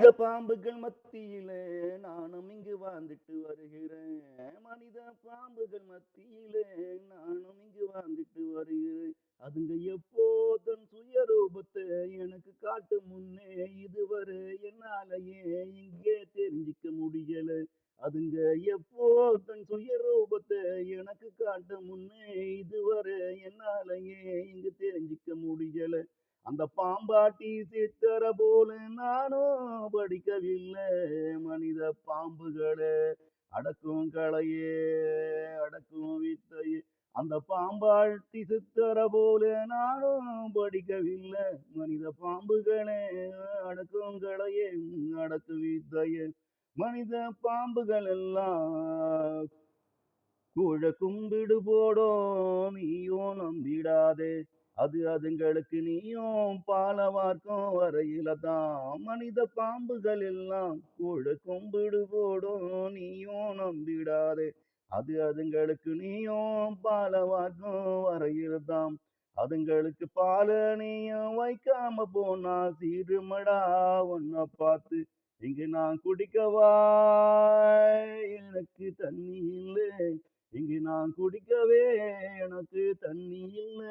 மனித பாம்புகள் மத்தியிலே நானும் இங்கு வாழ்ந்துட்டு வருகிறேன். மனித பாம்புகள் மத்தியிலே நானும் இங்கு வாழ்ந்துட்டு வருகிறேன். அதுங்க எப்போ தன் சுயரூபத்தை எனக்கு காட்டும் முன்னே இதுவரை என்னாலயே இங்கே தெரிஞ்சுக்க முடியல. அதுங்க எப்போ தன் சுயரூபத்தை எனக்கு காட்டும் முன்னே இதுவரை என்னாலயே இங்கு தெரிஞ்சுக்க முடியல. அந்த பாம்பாட்டி சித்தர போல நானும் படிக்கவில்லை. மனித பாம்புகளே அடக்கும் கலையே அடக்கும் வித்தையே. அந்த பாம்பாட்டி சித்தர போல நானும் படிக்கவில்லை. மனித பாம்புகளே அடக்கும் கலையே அடக்கு வித்தையே. மனித பாம்புகள் எல்லாம் கூழ கும்பிடு போடும் நீயும் நம்பிடாதே. அதுங்களுக்கு நீயும் பால வார்க்கும் வரையில தான் மனித பாம்புகள் எல்லாம் கூழ கும்பிடு போடும் நீயும் நம்பிடாதே. அதுங்களுக்கு நீயும் பால வார்க்கும் வரையில தான். அதுங்களுக்கு பால நீயும் வைக்காம போனா சீருமடா உன்னை பார்த்து. இங்கு நான் குடிக்கவா எனக்கு தண்ணி இல்லை. இங்கு நான் குடிக்கவே எனக்கு தண்ணி இல்ல.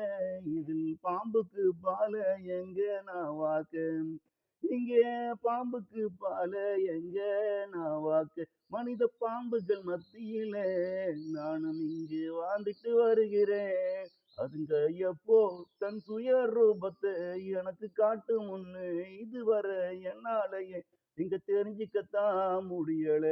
இதில் பாம்புக்கு பால எங்க நான் வாக்க. இங்கே பாம்புக்கு பால எங்க நான் வாக்க. மனித பாம்புகள் மத்தியில நானும் இங்கு வாழ்ந்துட்டு வருகிறேன். அதுங்க எப்போ தன் சுய ரூபத்தை எனக்கு காட்டும் முன்னு இதுவரை என்னாலயே இங்க தெரிஞ்சுக்கத்தான் முடியல.